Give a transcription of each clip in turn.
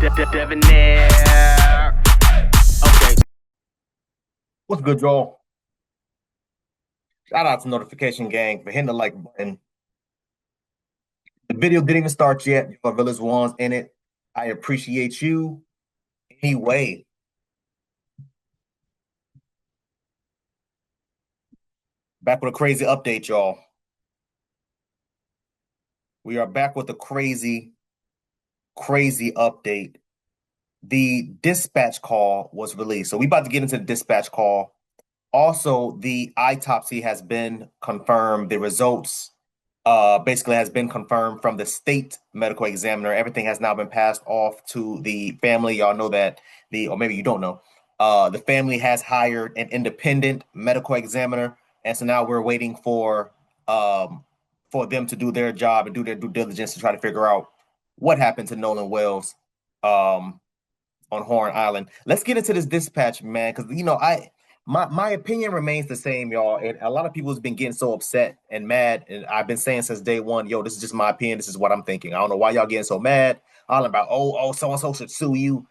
Debonair. Okay. What's good, y'all? Shout out to Notification Gang for hitting the like button. The video didn't even start yet. Your Villas ones in it. I appreciate you. Anyway, back with a crazy update, y'all. We are back with a crazy update. The dispatch call was released. So we about to get into the dispatch call. Also, the autopsy has been confirmed. The results basically has been confirmed from the state medical examiner. Everything has now been passed off to the family. Y'all know that or maybe you don't know. The family has hired an independent medical examiner, and so now we're waiting for them to do their job and do their due diligence to try to figure out what happened to Nolan Wells on Horn Island. Let's get into this dispatch, man, because my opinion remains the same, y'all. And a lot of people has been getting so upset and mad, and I've been saying since day one, yo, this is just my opinion. This is what I'm thinking. I don't know why y'all getting so mad. All about so and so should sue you.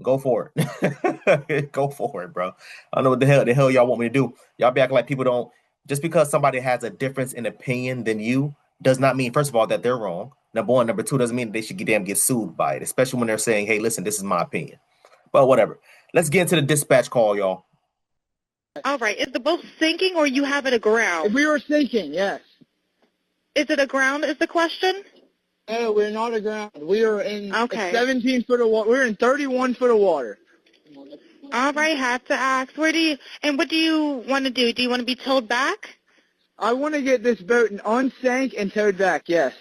Go for it. Go for it, bro. I don't know what the hell y'all want me to do. Y'all be acting like people don't. Just because somebody has a difference in opinion than you does not mean, first of all, that they're wrong. Number one, number two doesn't mean they should get sued by it, especially when they're saying, "Hey, listen, this is my opinion." But whatever. Let's get into the dispatch call, y'all. All right. Is the boat sinking or you have it aground? We were sinking, yes. Is it aground is the question? No, we're not aground. We are in Okay. 17 foot of water. We're in 31 foot of water. All right. Have to ask. What do you want to do? Do you want to be towed back? I want to get this boat unsank and towed back, yes.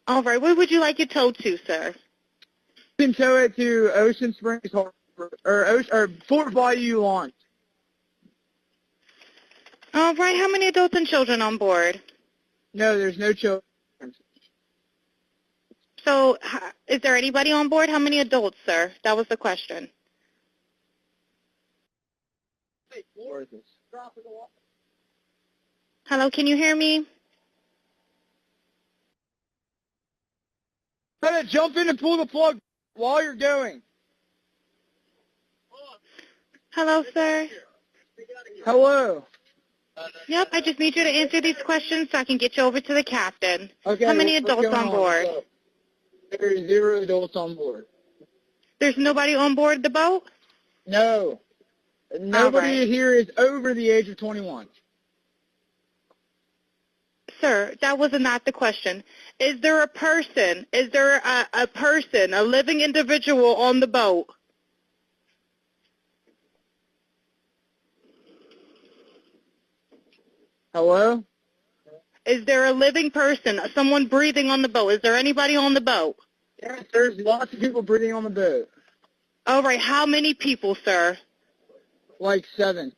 All right. Where would you like it towed to, sir? You can tow it to Ocean Springs Harbor, or Fort Bayou launch. All right. How many adults and children on board? No, there's no children. So, is there anybody on board? How many adults, sir? That was the question. Hello, can you hear me? Better jump in and pull the plug while you're going. Hello, sir. Hello. Yep, I just need you to answer these questions so I can get you over to the captain. Okay. How many what's adults going on board? There are 0 adults on board. There's nobody on board the boat? No. Nobody right. here is over the age of 21. Sir, that was not the question. Is there a person? Is there a person, a living individual on the boat? Hello? Is there a living person, someone breathing on the boat? Is there anybody on the boat? Yes, there's lots of people breathing on the boat. All right, how many people, sir? Like 7.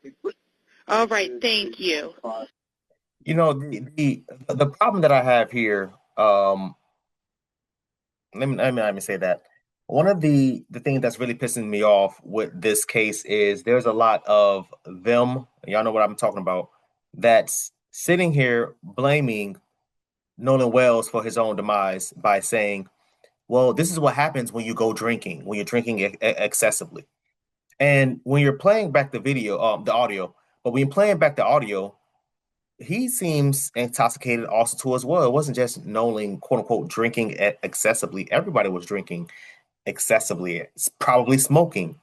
All right, thank you. You know, the problem that I have here, let me say that. One of the things that's really pissing me off with this case is there's a lot of them, y'all know what I'm talking about, that's sitting here blaming Nolan Wells for his own demise by saying, well, this is what happens when you go drinking, when you're drinking excessively. And when you're playing back the audio, but when you're playing back the audio, he seems intoxicated also too as well. It wasn't just Nolan, quote unquote, drinking excessively. Everybody was drinking excessively. It's probably smoking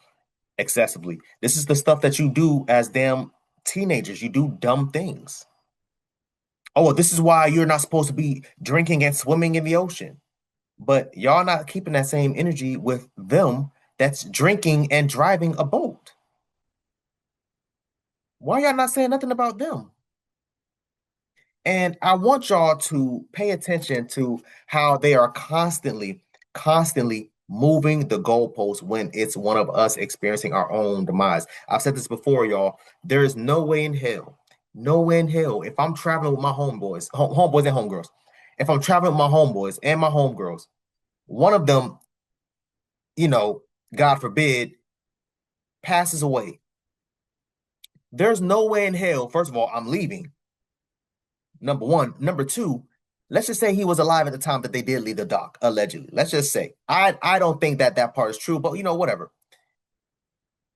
excessively. This is the stuff that you do as damn teenagers. You do dumb things. Oh, well, this is why you're not supposed to be drinking and swimming in the ocean. But y'all not keeping that same energy with them that's drinking and driving a boat. Why y'all not saying nothing about them? And I want y'all to pay attention to how they are constantly moving the goalposts when it's one of us experiencing our own demise. I've said this before, y'all. There is no way in hell, if I'm traveling with my homeboys and homegirls, if I'm traveling with my homeboys and my homegirls, one of them, God forbid, passes away. There's no way in hell, first of all, I'm leaving. Number one. Number two, let's just say he was alive at the time that they did leave the dock, allegedly. Let's just say. I don't think that part is true, but whatever.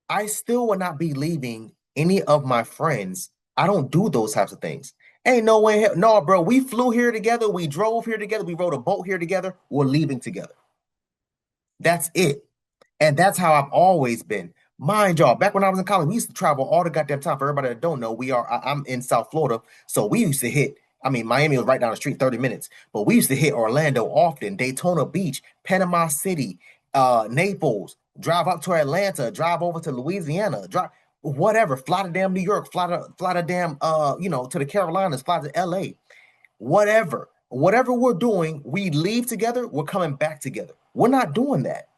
I still would not be leaving any of my friends. I don't do those types of things. Ain't no way. No, bro. We flew here together. We drove here together. We rode a boat here together. We're leaving together. That's it. And that's how I've always been. Mind y'all, back when I was in college, we used to travel all the goddamn time. For everybody that don't know, I'm in South Florida. So we used to hit, Miami was right down the street, 30 minutes. But we used to hit Orlando often, Daytona Beach, Panama City, Naples, drive up to Atlanta, drive over to Louisiana, drive whatever, fly to damn New York, fly to damn to the Carolinas, fly to LA, whatever. Whatever we're doing, we leave together, we're coming back together. We're not doing that.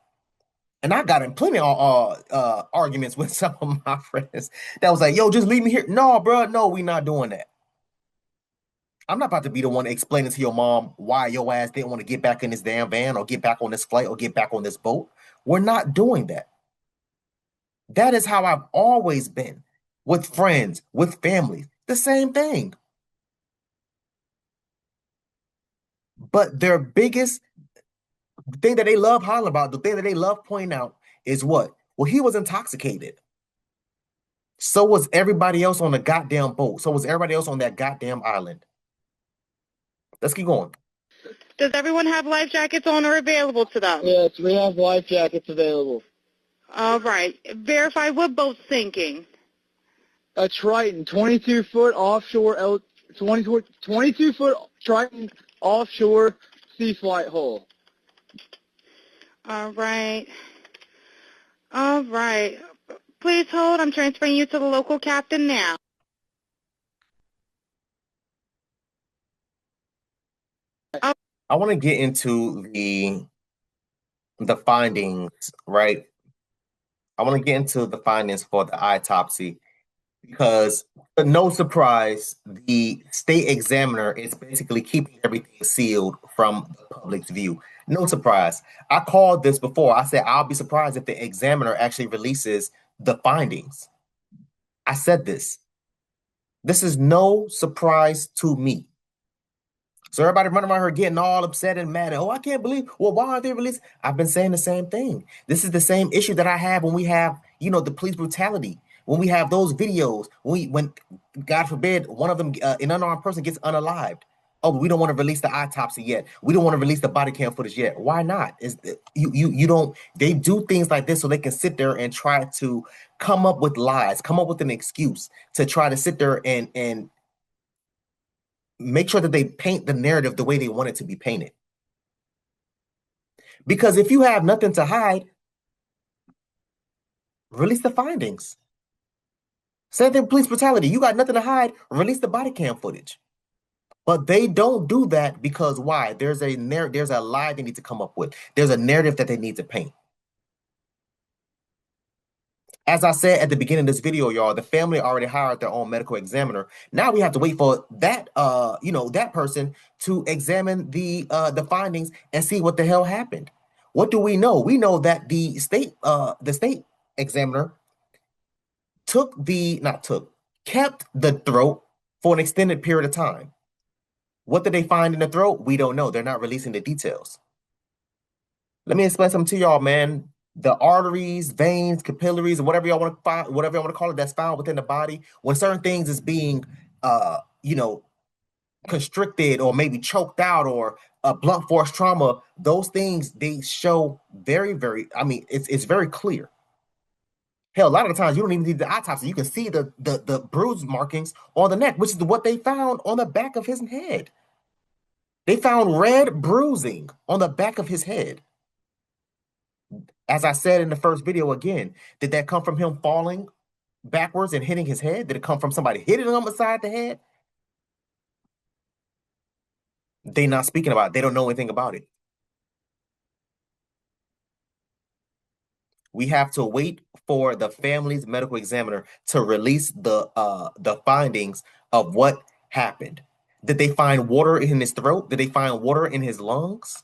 And I got in plenty of arguments with some of my friends that was like, yo, just leave me here. No, bro, no, we not doing that. I'm not about to be the one explaining to your mom why your ass didn't want to get back in this damn van or get back on this flight or get back on this boat. We're not doing that. That is how I've always been with friends, with families, the same thing. But their biggest thing that they love hollering about, the thing that they love pointing out is what? Well, he was intoxicated. So was everybody else on the goddamn boat. So was everybody else on that goddamn island. Let's keep going. Does everyone have life jackets on or available to them? Yes, we have life jackets available. All right. Verify what boat's sinking. A Triton, 22-foot offshore, 22-foot Triton offshore sea flight hull. All right. All right. Please hold. I'm transferring you to the local captain now. I want to get into the findings, right? I want to get into the findings for the autopsy because, no surprise, the state examiner is basically keeping everything sealed from the public's view. No surprise. I called this before. I said I'll be surprised if the examiner actually releases the findings. I said this. This is no surprise to me. So everybody running around here getting all upset and mad. Oh, I can't believe. Well, why aren't they released? I've been saying the same thing. This is the same issue that I have when we have, the police brutality. When we have those videos, when God forbid, one of them, an unarmed person gets unalived. Oh, we don't want to release the autopsy yet. We don't want to release the body cam footage yet. Why not? You don't. They do things like this so they can sit there and try to come up with lies, come up with an excuse to try to sit there and make sure that they paint the narrative the way they want it to be painted. Because if you have nothing to hide, release the findings. Same thing with police brutality. You got nothing to hide, release the body cam footage. But they don't do that because why? There's a lie they need to come up with. There's a narrative that they need to paint. As I said at the beginning of this video, y'all, the family already hired their own medical examiner. Now we have to wait for that, that person to examine the findings and see what the hell happened. What do we know? We know that the state examiner kept the throat for an extended period of time. What did they find in the throat? We don't know. They're not releasing the details. Let me explain something to y'all, man. The arteries, veins, capillaries, or whatever y'all want to find, whatever y'all want to call it, that's found within the body. When certain things is being, constricted or maybe choked out or a blunt force trauma, those things, they show very, very, it's very clear. Hell, a lot of the times you don't even need the autopsy. You can see the bruise markings on the neck, which is what they found on the back of his head. They found red bruising on the back of his head. As I said in the first video again, did that come from him falling backwards and hitting his head? Did it come from somebody hitting him beside the head? They're not speaking about it. They don't know anything about it. We have to wait for the family's medical examiner to release the findings of what happened. Did they find water in his throat? Did they find water in his lungs?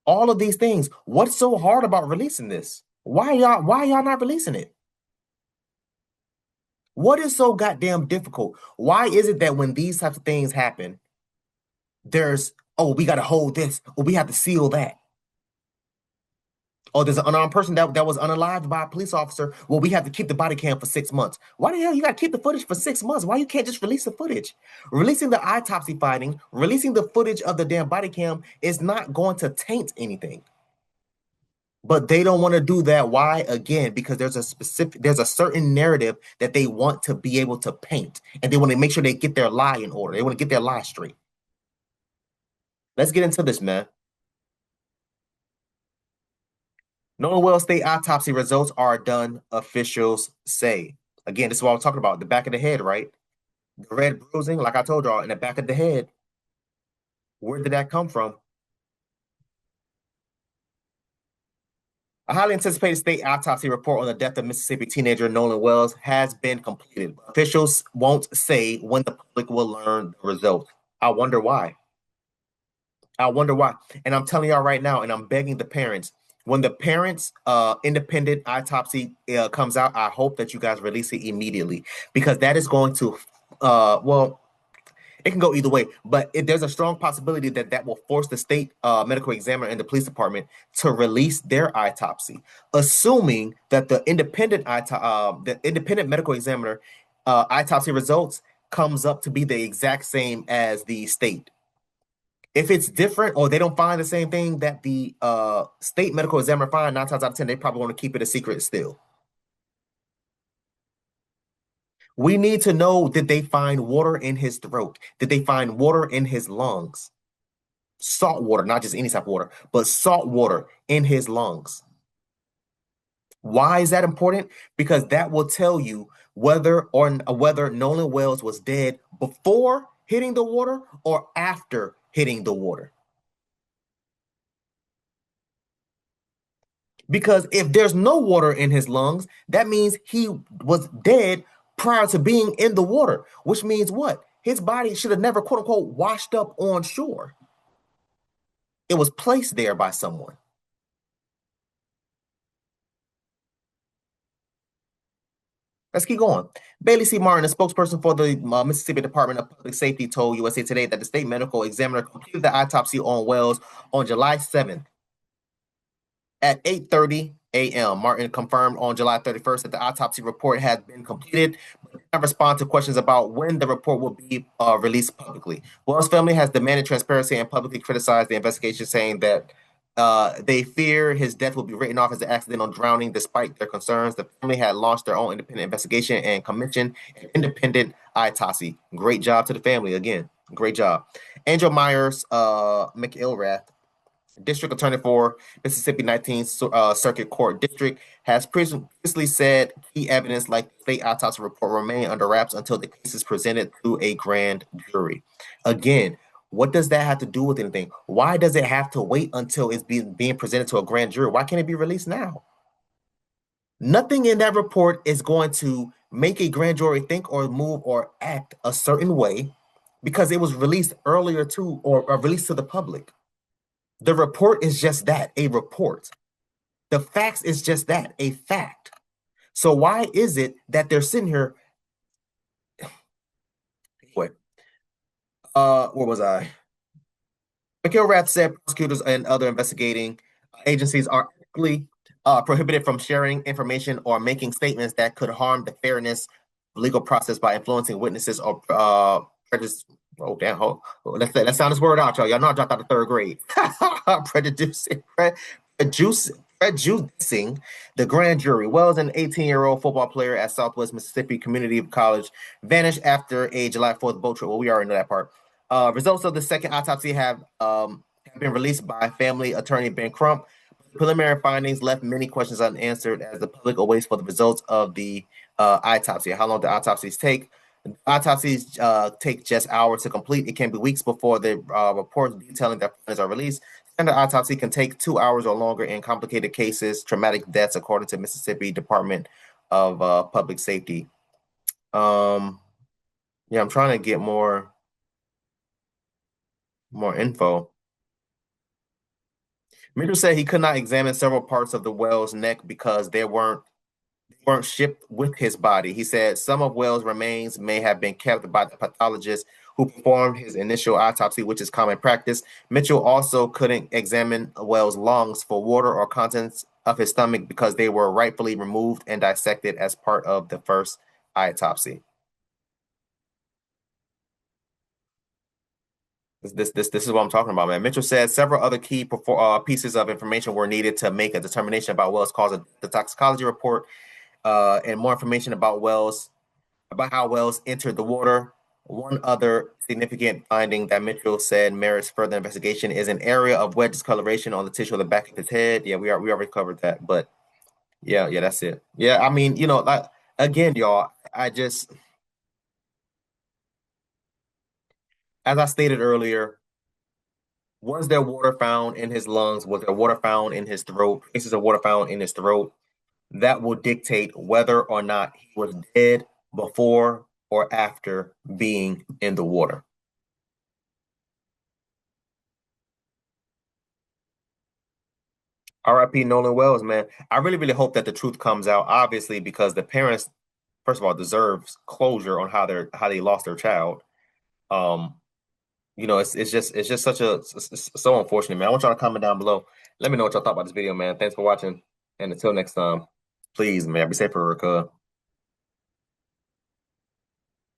All of these things. What's so hard about releasing this? Why y'all not releasing it? What is so goddamn difficult? Why is it that when these types of things happen, there's, oh, we got to hold this, or we have to seal that. Oh, there's an unarmed person that was unalived by a police officer. Well, we have to keep the body cam for 6 months. Why the hell you got to keep the footage for 6 months? Why you can't just release the footage? Releasing the autopsy finding, releasing the footage of the damn body cam is not going to taint anything. But they don't want to do that. Why? Again, because there's a certain narrative that they want to be able to paint, and they want to make sure they get their lie in order. They want to get their lie straight. Let's get into this, man. Nolan Wells State autopsy results are done, officials say. Again, this is what I'm talking about. The back of the head, right? The red bruising, like I told y'all, in the back of the head. Where did that come from? A highly anticipated state autopsy report on the death of Mississippi teenager Nolan Wells has been completed. Officials won't say when the public will learn the results. I wonder why. I wonder why. And I'm telling y'all right now, and I'm begging the parents, when the parents' independent autopsy comes out, I hope that you guys release it immediately, because that is going to, well, it can go either way, but there's a strong possibility that will force the state medical examiner and the police department to release their autopsy, assuming that the independent medical examiner autopsy results comes up to be the exact same as the state. If it's different, or they don't find the same thing that the state medical examiner find, 9 times out of 10, they probably want to keep it a secret still. We need to know, did they find water in his throat? Did they find water in his lungs? Salt water, not just any type of water, but salt water in his lungs. Why is that important? Because that will tell you whether Nolan Wells was dead before hitting the water or after hitting the water. Because if there's no water in his lungs, that means he was dead prior to being in the water, which means what? His body should have never, quote unquote, washed up on shore. It was placed there by someone. Let's keep going. Bailey C. Martin, a spokesperson for the Mississippi Department of Public Safety, told USA Today that the state medical examiner completed the autopsy on Wells on July 7th at 8:30 a.m. Martin confirmed on July 31st that the autopsy report had been completed, but did not respond to questions about when the report will be released publicly. Wells' family has demanded transparency and publicly criticized the investigation, saying that they fear his death will be written off as an accidental drowning. Despite their concerns, the family had launched their own independent investigation and commissioned an independent autopsy. Great job to the family again. Great job. Angel Myers McIlrath, District Attorney for Mississippi 19th Circuit Court District, has previously said key evidence like the state autopsy report remain under wraps until the case is presented to a grand jury. Again, what does that have to do with anything? Why does it have to wait until it's being presented to a grand jury? Why can't it be released now? Nothing in that report is going to make a grand jury think or move or act a certain way because it was released earlier to or released to the public. The report is just that, a report. The facts is just that, a fact. So why is it that they're sitting here? Wait, where was I? McIlrath said prosecutors and other investigating agencies are ethically prohibited from sharing information or making statements that could harm the fairness of legal process by influencing witnesses or prejudice. Oh, damn. Let's sound this word out, y'all. Y'all know I dropped out of 3rd grade. Prejudicing the grand jury. Wells, an 18-year-old football player at Southwest Mississippi Community College, vanished after a July 4th boat trip. Well, we already know that part. Results of the second autopsy have been released by family attorney Ben Crump. Preliminary findings left many questions unanswered as the public awaits for the results of the autopsy. How long do autopsies take? Autopsies take just hours to complete. It can be weeks before the reports detailing their findings are released. Standard autopsy can take 2 hours or longer in complicated cases, traumatic deaths, according to Mississippi Department of Public Safety. Yeah, I'm trying to get more info. Mitchell said he could not examine several parts of the Wells' neck because they weren't shipped with his body. He said some of Wells' remains may have been kept by the pathologist who performed his initial autopsy, which is common practice. Mitchell also couldn't examine Wells' lungs for water or contents of his stomach because they were rightfully removed and dissected as part of the first autopsy. This is what I'm talking about, man. Mitchell said several other key pieces of information were needed to make a determination about Wells' cause of the toxicology report, and more information about how Wells entered the water. One other significant finding that Mitchell said merits further investigation is an area of wet discoloration on the tissue of the back of his head. Yeah, we already covered that, but yeah, that's it. Yeah, I mean, like, again, y'all, as I stated earlier, was there water found in his lungs? Was there water found in his throat? Traces of water found in his throat? That will dictate whether or not he was dead before or after being in the water. R.I.P. Nolan Wells, man. I really, really hope that the truth comes out, obviously, because the parents, first of all, deserves closure on how they lost their child. It's just such it's so unfortunate, man. I want y'all to comment down below. Let me know what y'all thought about this video, man. Thanks for watching, and until next time, please, man, be safe for Erica.